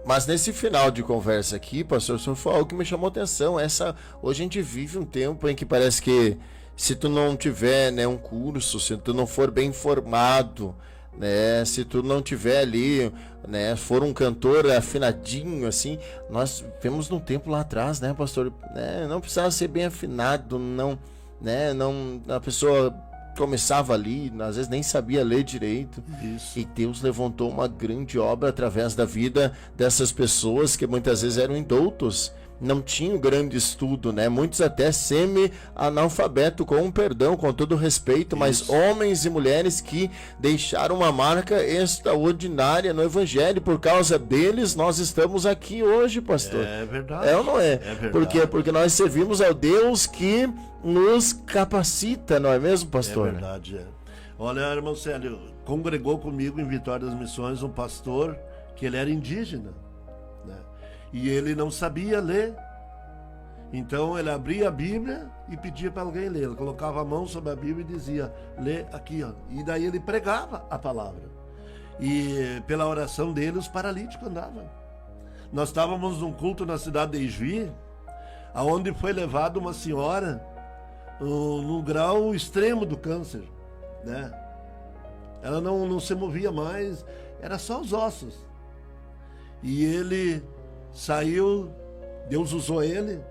Mas nesse final de conversa aqui, pastor, só foi algo que me chamou atenção. Hoje a gente vive um tempo em que parece que se tu não tiver, né, um curso, se tu não for bem formado, né, se tu não tiver ali, né, for um cantor afinadinho, assim, nós vemos num tempo lá atrás, né, pastor, né, não precisava ser bem afinado, não, né, não, a pessoa começava ali, às vezes nem sabia ler direito. Isso. E Deus levantou uma grande obra através da vida dessas pessoas que muitas vezes eram indoutos, não tinham grande estudo, né? Muitos até semi-analfabeto, com perdão, com todo respeito, mas homens e mulheres que deixaram uma marca extraordinária no Evangelho. Por causa deles, nós estamos aqui hoje, pastor. É verdade. É ou não é? É verdade. Por quê? Porque nós servimos ao Deus que nos capacita, não é mesmo, pastor? É verdade, é. Olha, irmão Célio, congregou comigo em Vitória das Missões um pastor que ele era indígena, né? E ele não sabia ler. Então ele abria a Bíblia e pedia para alguém ler. Ele colocava a mão sobre a Bíblia e dizia, lê aqui, ó. E daí ele pregava a palavra. E pela oração dele os paralíticos andavam. Nós estávamos num culto na cidade de Ijuí, aonde foi levada uma senhora no grau extremo do câncer, né? Ela não se movia mais, era só os ossos. E ele saiu, Deus usou ele,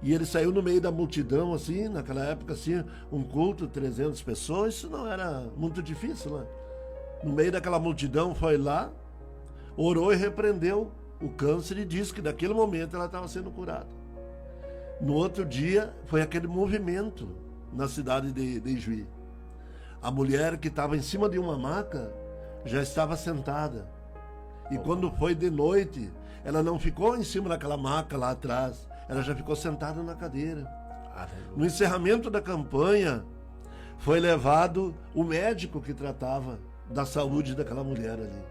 e ele saiu no meio da multidão, assim, naquela época, assim, um culto, 300 pessoas, isso não era muito difícil, né? No meio daquela multidão, foi lá, orou e repreendeu o câncer e disse que naquele momento ela estava sendo curada. No outro dia, foi aquele movimento na cidade de Ijuí. A mulher que estava em cima de uma maca já estava sentada. E quando foi de noite, ela não ficou em cima daquela maca lá atrás, ela já ficou sentada na cadeira. No encerramento da campanha, foi levado o médico que tratava da saúde daquela mulher ali.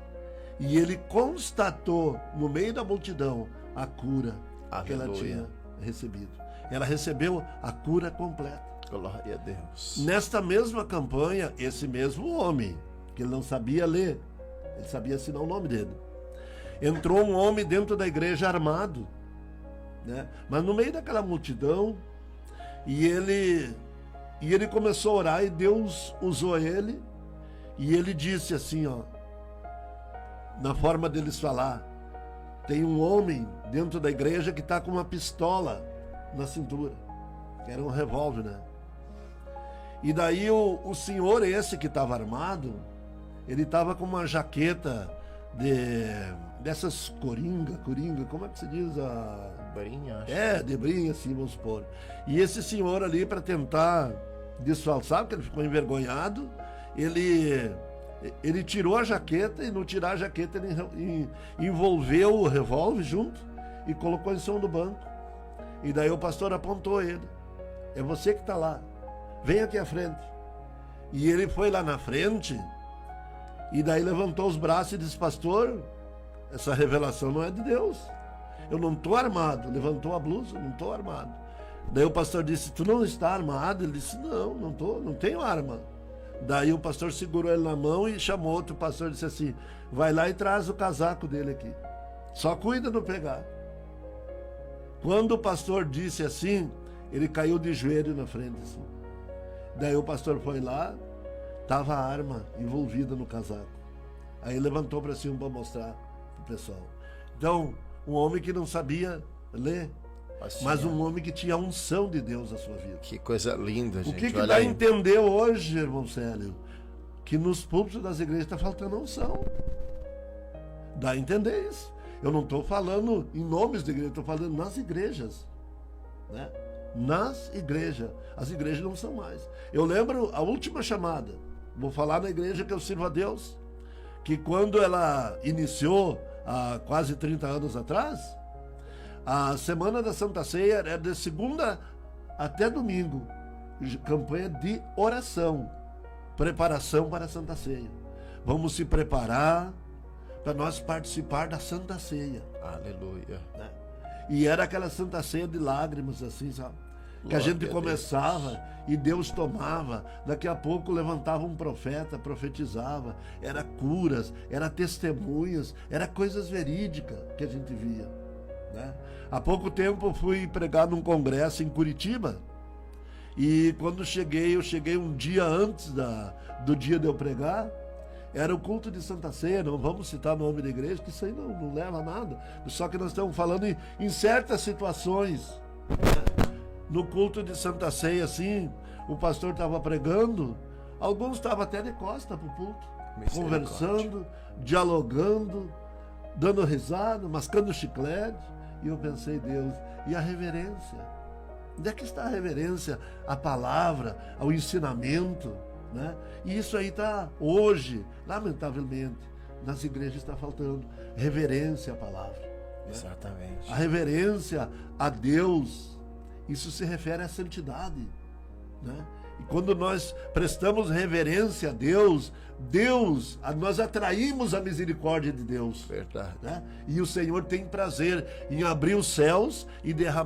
E ele constatou, no meio da multidão, a cura que ela tinha recebido. Ela recebeu a cura completa. Glória a Deus. Nesta mesma campanha, esse mesmo homem, que ele não sabia ler, ele sabia assinar o nome dele, entrou um homem dentro da igreja armado, né? Mas no meio daquela multidão, e ele começou a orar, e Deus usou ele, e ele disse assim, ó, na forma deles falar, tem um homem dentro da igreja que está com uma pistola na cintura, que era um revólver, né? E daí o senhor esse que estava armado, ele estava com uma jaqueta dessas coringa, como é que se diz? Brinha, acho. É, de brinha, assim, vamos supor. E esse senhor ali, para tentar disfarçar, porque ele ficou envergonhado, ele tirou a jaqueta, e no tirar a jaqueta ele envolveu o revólver junto e colocou em cima do banco. E daí o pastor apontou ele. É você que está lá. Vem aqui à frente. E ele foi lá na frente, e daí levantou os braços e disse, pastor, essa revelação não é de Deus. Eu não estou armado. Levantou a blusa, não estou armado. Daí o pastor disse, tu não está armado? Ele disse, não tenho arma. Daí o pastor segurou ele na mão e chamou outro pastor e disse assim, vai lá e traz o casaco dele aqui. Só cuida de não pegar. Quando o pastor disse assim, ele caiu de joelho na frente, assim. Daí o pastor foi lá, estava a arma envolvida no casaco. Aí levantou para cima para mostrar para o pessoal. Então, um homem que não sabia ler, Assim, mas um homem que tinha a unção de Deus na sua vida. Que coisa linda, gente. O que Olha dá a aí. entender hoje, irmão Célio? Que nos púlpitos das igrejas está faltando unção. Dá a entender isso. Eu não estou falando em nomes de igreja, estou falando nas igrejas, né? Nas igrejas. As igrejas não são mais. Eu lembro a última chamada, vou falar na igreja que eu sirvo a Deus, que quando ela iniciou há quase 30 anos atrás, a Semana da Santa Ceia era de segunda até domingo, campanha de oração, preparação para a Santa Ceia. Vamos se preparar para nós participar da Santa Ceia. Aleluia. Né? E era aquela Santa Ceia de lágrimas, assim, sabe? que a gente Glória a começava e Deus tomava, daqui a pouco levantava um profeta, profetizava, era curas, era testemunhas, era coisas verídicas que a gente via, né? Há pouco tempo eu fui pregar num congresso em Curitiba, e quando eu cheguei um dia antes do dia de eu pregar. Era o culto de Santa Ceia, não vamos citar o nome da igreja, que isso aí não leva a nada. Só que nós estamos falando em certas situações. No culto de Santa Ceia, assim, o pastor estava pregando, alguns estavam até de costa para o púlpito, conversando, dialogando, dando risada, mascando chiclete. E eu pensei, Deus, e a reverência? Onde é que está a reverência à palavra, ao ensinamento? Né? E isso aí está hoje, lamentavelmente, nas igrejas está faltando reverência à palavra, né? Exatamente. A reverência a Deus, isso se refere à santidade, né? E quando nós prestamos reverência a Deus, nós atraímos a misericórdia de Deus. Verdade. Né? E o Senhor tem prazer em abrir os céus e derramar